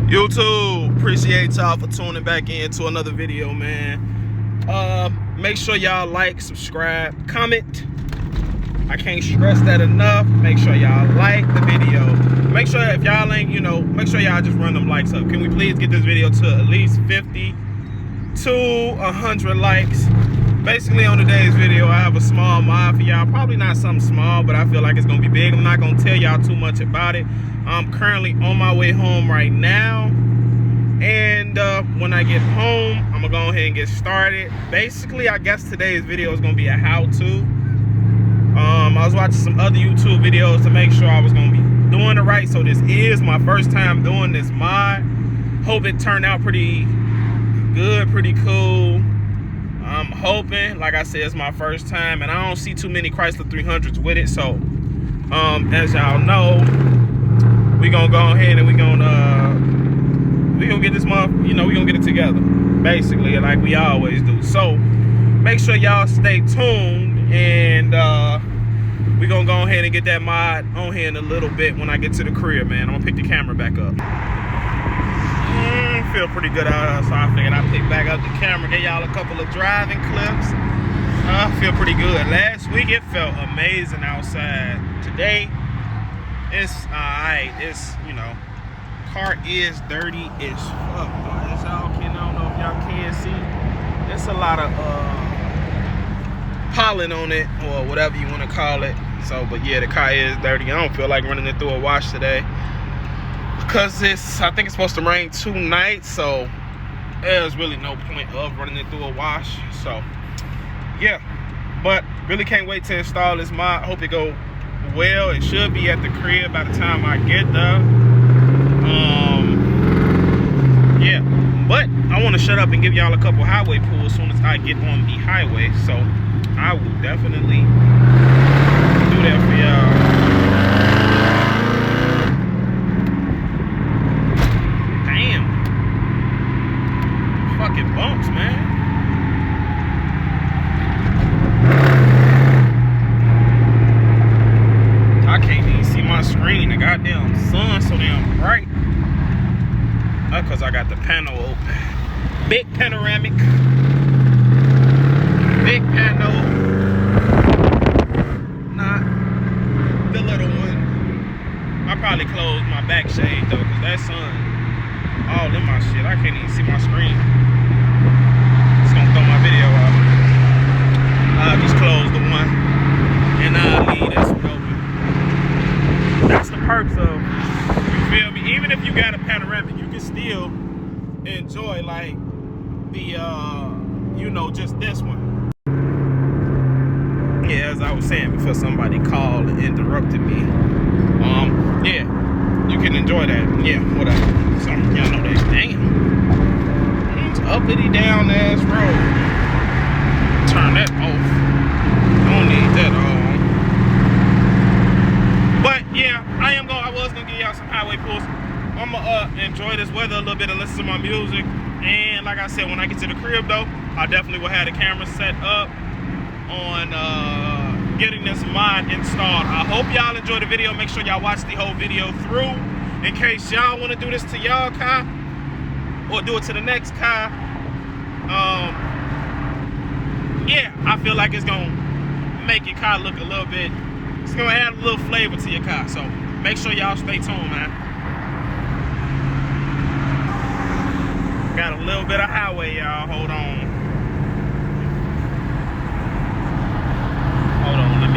YouTube, appreciate y'all for tuning back in to another video, man. Make sure y'all like, subscribe, comment. I can't stress that enough. Make sure y'all like the video. Make sure if y'all ain't, make sure y'all just run them likes up. Can we please get this video to at least 50 to 100 likes? Basically, on today's video, I have a small mod for y'all. Probably not something small, but I feel like it's gonna be big. I'm not gonna tell y'all too much about it. I'm currently on my way home right now, and when I get home, I'm gonna go ahead and get started. Basically, I guess today's video is gonna be a how-to. I was watching some other YouTube videos to make sure I was gonna be doing it right. So this is my first time doing this mod. Hope it turned out pretty good, pretty cool. I'm hoping, like I said, it's my first time, and I don't see too many Chrysler 300s with it. So, as y'all know, we gonna go ahead and we gonna get this month. We gonna get it together, basically, like we always do. So, make sure y'all stay tuned, and we gonna go ahead and get that mod on here in a little bit when I get to the crib, man. I'm gonna pick the camera back up. Feel pretty good out here, so I figured I'd pick back up the camera, get y'all a couple of driving clips. I feel pretty good. Last week it felt amazing outside. Today it's alright. It's car is dirty as fuck. As y'all can, I don't know if y'all can see. There's a lot of pollen on it, or whatever you want to call it. So, but yeah, the car is dirty. I don't feel like running it through a wash today, because I think it's supposed to rain 2 nights, so there's really no point of running it through a wash. So yeah, but really can't wait to install this mod. Hope it go well. It should be at the crib by the time I get there. Yeah, but I want to shut up and give y'all a couple highway pulls as soon as I get on the highway. So I will definitely do that for y'all. Fucking bumps, man. I can't even see my screen. The goddamn sun's so damn bright. That's because I got the panel open. Big panoramic. Big panel. Not the little one. I probably closed my back shade though, because that sun all in my shit. I can't even see my screen. It's gonna throw my video off. I'll just close the one and I'll leave this one open. That's the perks of, you feel me? Even if you got a panoramic, you can still enjoy like the just this one. Yeah, as I was saying before somebody called and interrupted me. Yeah, you can enjoy that. Yeah, whatever. So y'all know that. Damn. It's uppity down ass road. Turn that off. Don't need that on. But yeah, I was gonna give y'all some highway pulls. I'm gonna enjoy this weather a little bit and listen to my music. And like I said, when I get to the crib though, I definitely will have the camera set up on getting this mod installed. I hope y'all enjoyed the video. Make sure y'all watch the whole video through, in case y'all want to do this to y'all car or do it to the next car. Yeah, I feel like it's gonna make your car look a little bit, it's gonna add a little flavor to your car. So make sure y'all stay tuned, man. Got a little bit of highway, y'all. Hold on. Hold on, let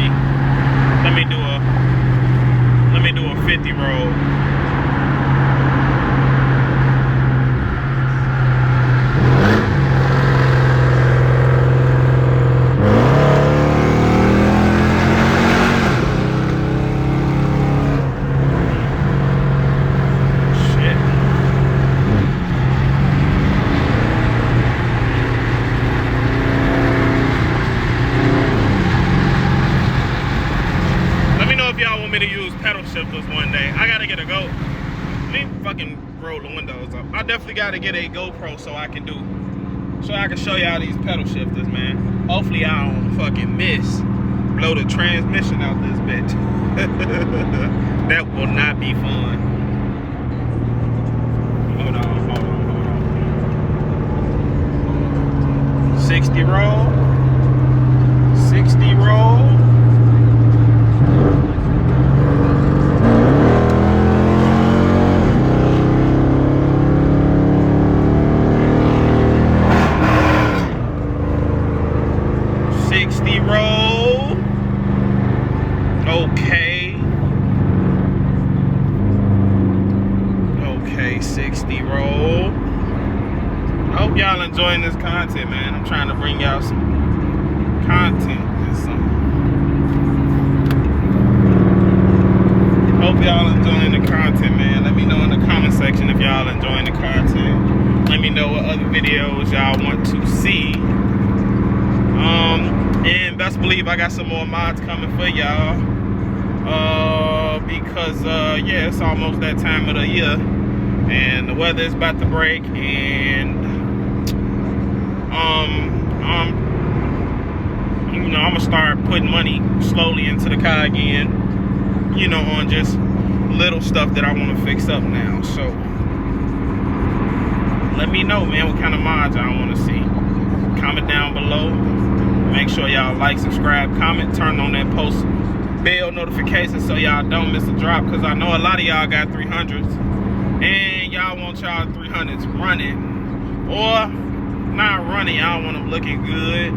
me do a 50 roll. Me to use pedal shifters one day. I gotta get a go. Let me fucking roll the windows up. I definitely gotta get a GoPro so I can show y'all these pedal shifters, man. Hopefully I don't fucking blow the transmission out this bitch. That will not be fun. K60 roll. I hope y'all enjoying this content, man. I'm trying to bring y'all some content and something. Hope y'all enjoying the content, man. Let me know in the comment section if y'all enjoying the content. Let me know what other videos y'all want to see. And best believe I got some more mods coming for y'all. Because yeah, it's almost that time of the year, and the weather is about to break, and you know, I'm gonna start putting money slowly into the car again, you know, on just little stuff that I want to fix up now. So let me know, man, what kind of mods y'all want to see. Comment down below. Make sure y'all like, subscribe, comment, turn on that post bell notification so y'all don't miss a drop, because I know a lot of y'all got 300s and y'all want y'all 300s running, or not running, y'all want them looking good.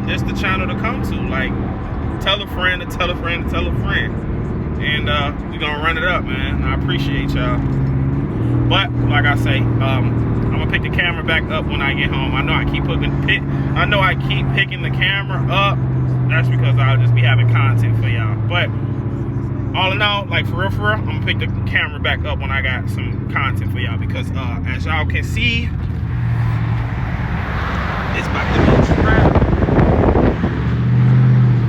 It's the channel to come to. Like, tell a friend to tell a friend to tell a friend, and we gonna run it up, man. I appreciate y'all. But like I say, I'm gonna pick the camera back up when I get home. I know I keep picking the camera up. That's because I'll just be having content for y'all. But all in all, like for real, I'm gonna pick the camera back up when I got some content for y'all, because as y'all can see, it's about to be traffic.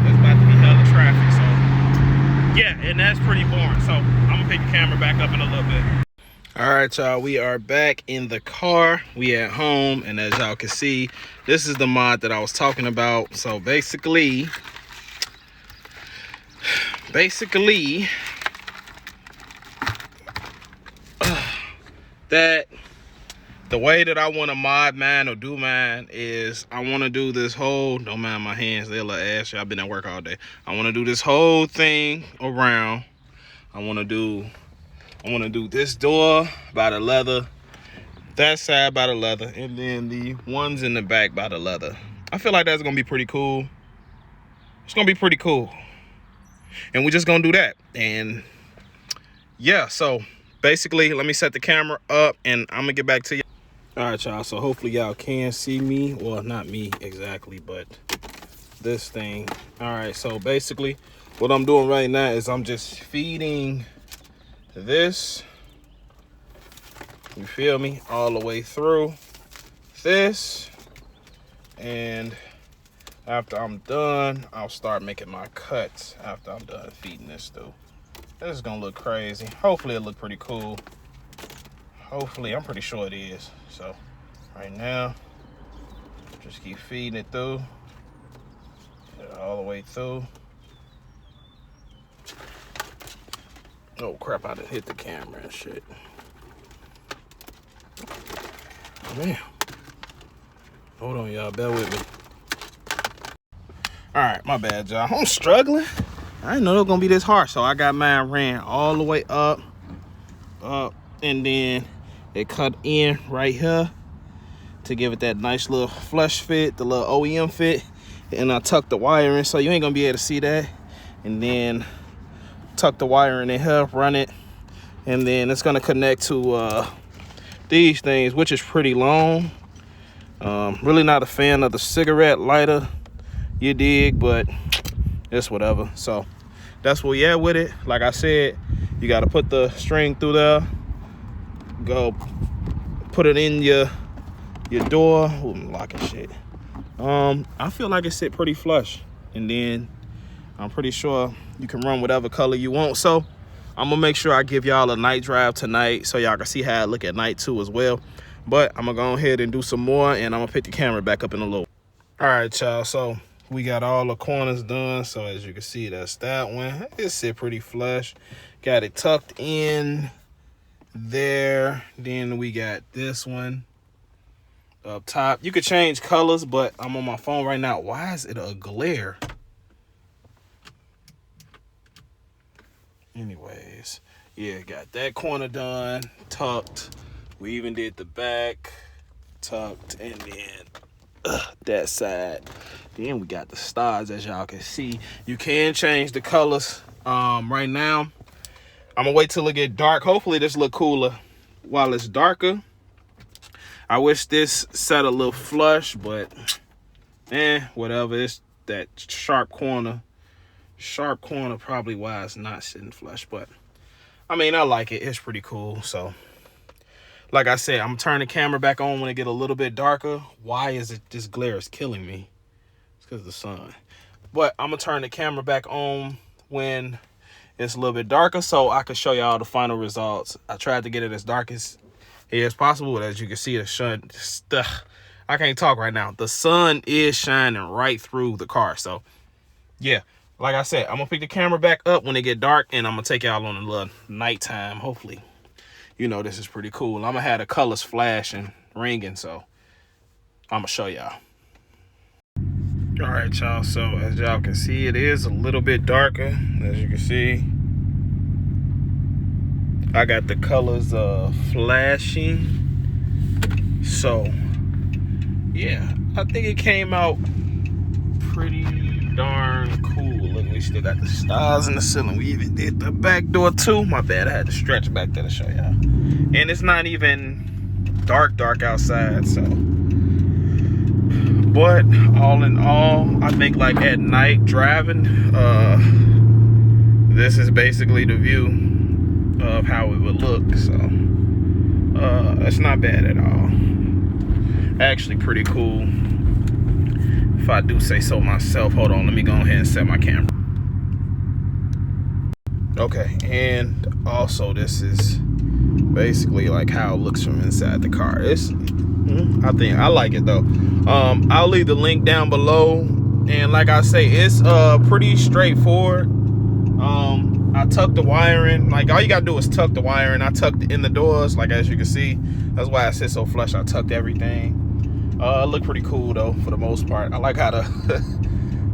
It's about to be hella traffic. So yeah, and that's pretty boring. So I'm gonna pick the camera back up in a little bit. All right, y'all, we are back in the car. We at home, and as y'all can see, this is the mod that I was talking about. So basically that the way that I want to mod mine or do mine is I want to do this whole, don't mind my hands, they're like ass. I've been at work all day. I want to do this whole thing around. I want to do this door by the leather, that side by the leather, and then the ones in the back by the leather. I feel like that's gonna be pretty cool. It's gonna be pretty cool, and we're just gonna do that. And yeah, so basically, let me set the camera up, and I'm gonna get back to you. All right, y'all, so hopefully y'all can see me. Well, not me exactly, but this thing. All right, so basically what I'm doing right now is I'm just feeding this, you feel me, all the way through this, and after I'm done, I'll start making my cuts after I'm done feeding this through. This is gonna look crazy. Hopefully it look pretty cool. Hopefully, I'm pretty sure it is. So right now, just keep feeding it through, get it all the way through. Oh crap, I done hit the camera and shit. Man. Hold on, y'all, bear with me. All right, my bad, y'all. I'm struggling. I didn't know it was gonna be this hard. So I got mine ran all the way up, and then it cut in right here to give it that nice little flush fit, the little OEM fit. And I tucked the wire in, so you ain't gonna be able to see that. And then tuck the wire in here, run it, and then it's gonna connect to these things, which is pretty long. Really not a fan of the cigarette lighter, you dig, but it's whatever. So that's where we at with it. Like I said, you got to put the string through there, go put it in your door. Ooh, I'm locking shit. I feel like it sit pretty flush, and then I'm pretty sure you can run whatever color you want. So I'm gonna make sure I give y'all a night drive tonight so y'all can see how I look at night too as well. But I'm gonna go ahead and do some more, and I'm gonna pick the camera back up in a little. All right, y'all, so we got all the corners done. So as you can see, that's that one. It sit pretty flush. Got it tucked in there. Then we got this one up top. You could change colors, but I'm on my phone right now. Why is it a glare? Anyways, yeah, got that corner done, tucked. We even did the back, tucked, and then that side. Then we got the stars, as y'all can see. You can change the colors right now. I'm gonna wait till it get dark. Hopefully this look cooler while it's darker. I wish this set a little flush, but whatever. It's that sharp corner probably why it's not sitting flush, but I mean, I like it. It's pretty cool. So like I said, I'm turning the camera back on when it get a little bit darker. Why is it this glare is killing me? It's because of the sun. But I'm gonna turn the camera back on when it's a little bit darker so I can show y'all the final results. I tried to get it as dark as possible, but as you can see, the sun, I can't talk right now. The sun is shining right through the car. So yeah, like I said, I'm gonna pick the camera back up when it get dark, and I'm gonna take y'all on a little nighttime. Hopefully, you know, this is pretty cool. I'm gonna have the colors flashing, ringing, so I'm gonna show y'all. All right, y'all, so as y'all can see, it is a little bit darker. As you can see, I got the colors flashing. So yeah, I think it came out pretty darn cool. Look, we still got the stars in the ceiling. We even did the back door too. My bad, I had to stretch back there to show y'all. And it's not even dark outside, so. But all in all, I think like at night driving, this is basically the view of how it would look. So it's not bad at all. Actually pretty cool, if I do say so myself. Hold on, let me go ahead and set my camera. Okay, and also this is basically like how it looks from inside the car. I think I like it though. I'll leave the link down below, and like I say, it's pretty straightforward. I tucked the wiring. Like, all you gotta do is tuck the wiring. I tucked in the doors, like as you can see. That's why I sit so flush. I tucked everything. It looked pretty cool though, for the most part. I like how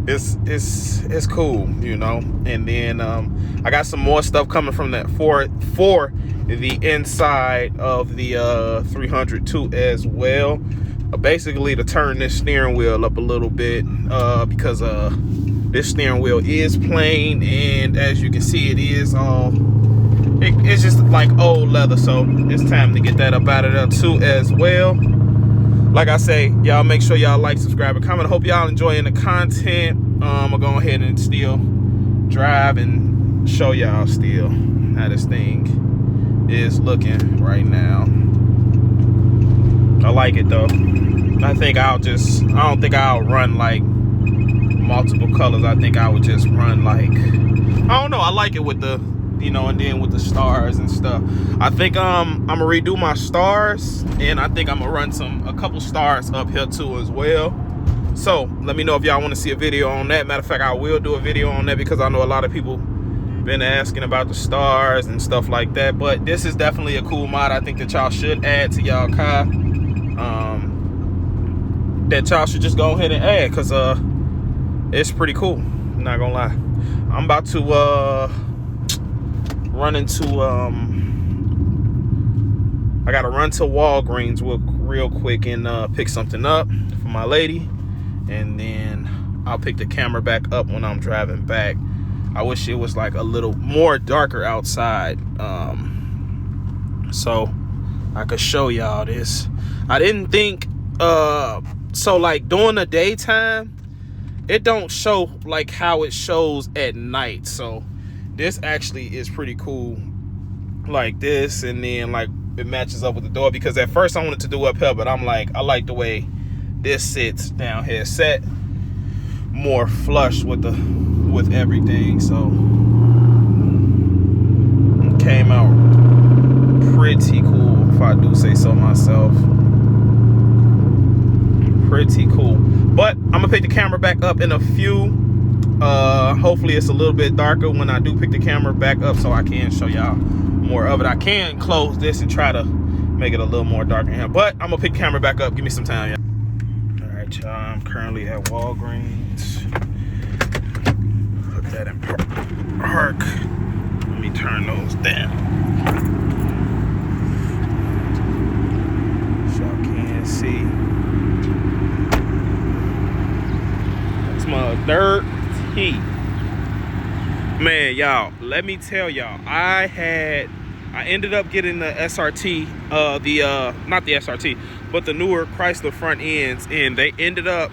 it's cool, you know. And then I got some more stuff coming from that for the inside of the 300 too as well. Basically to turn this steering wheel up a little bit, because this steering wheel is plain, and as you can see, it is it's just like old leather, so it's time to get that up out of there too as well. Like I say, y'all make sure y'all like, subscribe, and comment. I hope y'all enjoying the content. I'm gonna go ahead and still drive and show y'all still how this thing is looking right now. I like it though. I think I don't think I'll run like multiple colors. I think I would just run like, I don't know, I like it with the, you know, and then with the stars and stuff. I think I'm gonna redo my stars, and I think I'm gonna run a couple stars up here too as well. So let me know if y'all want to see a video on that. Matter of fact, I will do a video on that, because I know a lot of people been asking about the stars and stuff like that. But this is definitely a cool mod. I think that y'all should add to y'all car. That y'all should just go ahead and add, because it's pretty cool, I'm not gonna lie. I'm about to run into I gotta run to Walgreens real quick and pick something up for my lady, and then I'll pick the camera back up when I'm driving back. I wish it was like a little more darker outside, so I could show y'all this. I didn't think so like during the daytime it don't show like how it shows at night. So this actually is pretty cool like this, and then like it matches up with the door, because at first I wanted to do up here, but I'm like, I like the way this sits down here, set more flush with everything. So it came out pretty cool, if I do say so myself. Pretty cool. But I'm gonna pick the camera back up in a few. Hopefully it's a little bit darker when I do pick the camera back up, so I can show y'all more of it. I can close this and try to make it a little more darker here, but I'm gonna pick the camera back up. Give me some time, y'all. All right, y'all, I'm currently at Walgreens. Put that in park. Let me turn those down so y'all can see. My dirty man, y'all, let me tell y'all, I had I ended up getting the SRT, not the SRT, but the newer Chrysler front ends, and they ended up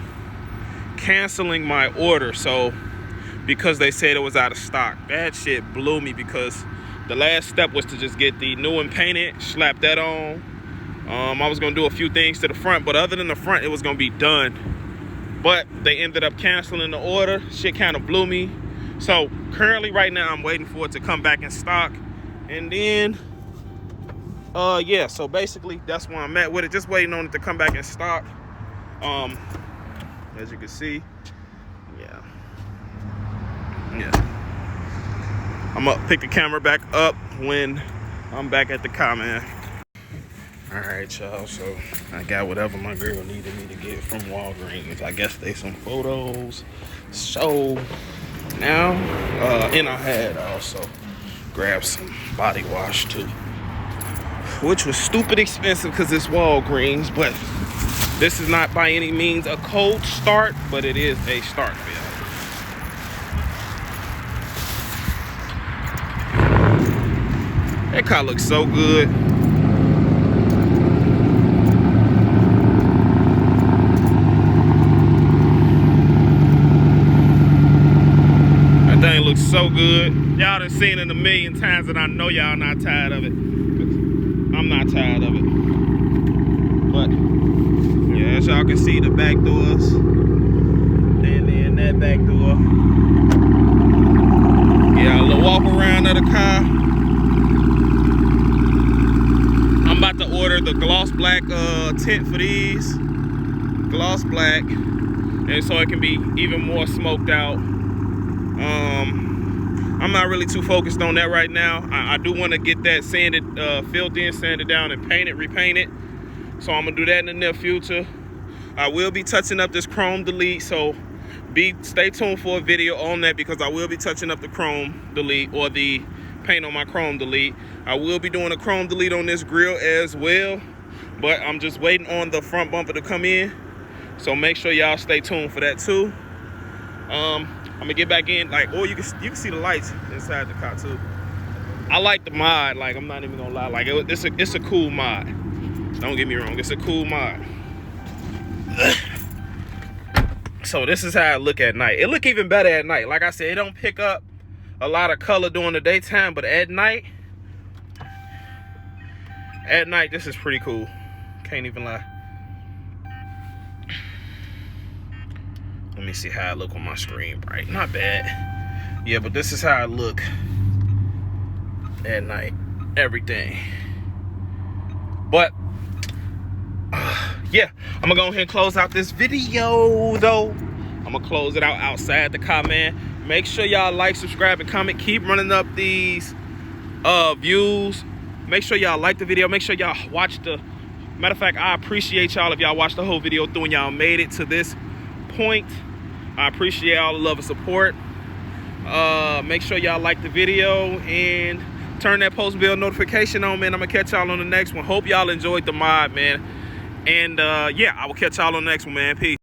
canceling my order. So because they said it was out of stock, that shit blew me, because the last step was to just get the new one painted, slap that on. I was gonna do a few things to the front, but other than the front, it was gonna be done. But they ended up canceling the order. Shit kind of blew me. So currently right now I'm waiting for it to come back in stock. And then yeah, so basically that's where I'm at with it, just waiting on it to come back in stock. As you can see, yeah, I'm gonna pick the camera back up when I'm back at the car, man. All right, y'all, so I got whatever my girl needed me to get from Walgreens. I guess they some photos. So now, and I had also grabbed some body wash too, which was stupid expensive because it's Walgreens, but this is not by any means a cold start, but it is a start bill. That car looks so good. Thing looks so good. Y'all done seen it a million times, and I know y'all not tired of it. I'm not tired of it. But yeah, as y'all can see, the back doors, and then that back door. Yeah, a little walk around of the car. I'm about to order the gloss black tint for these. Gloss black, and so it can be even more smoked out. I'm not really too focused on that right now. I do want to get that sanded, filled in, sanded down, and painted, repainted. So I'm gonna do that in the near future. I will be touching up this chrome delete, so stay tuned for a video on that, because I will be touching up the chrome delete, or the paint on my chrome delete. I will be doing a chrome delete on this grill as well, but I'm just waiting on the front bumper to come in. So make sure y'all stay tuned for that too. I'm gonna get back in, like, or you can see the lights inside the car too. I like the mod, like, I'm not even gonna lie, like it's a cool mod. Don't get me wrong, it's a cool mod. So this is how it look at night. It look even better at night. Like I said, it don't pick up a lot of color during the daytime, but at night this is pretty cool. Can't even lie. Let me see how I look on my screen, right? Not bad. Yeah, but this is how I look at night. Everything. But, yeah. I'm going to go ahead and close out this video, though. I'm going to close it out outside the car, man. Make sure y'all like, subscribe, and comment. Keep running up these views. Make sure y'all like the video. Make sure y'all watch the... Matter of fact, I appreciate y'all if y'all watched the whole video through and y'all made it to this point. I appreciate all the love and support. Make sure y'all like the video and turn that post bell notification on, man. I'm gonna catch y'all on the next one. Hope y'all enjoyed the mod, man. And yeah, I will catch y'all on the next one, man. Peace.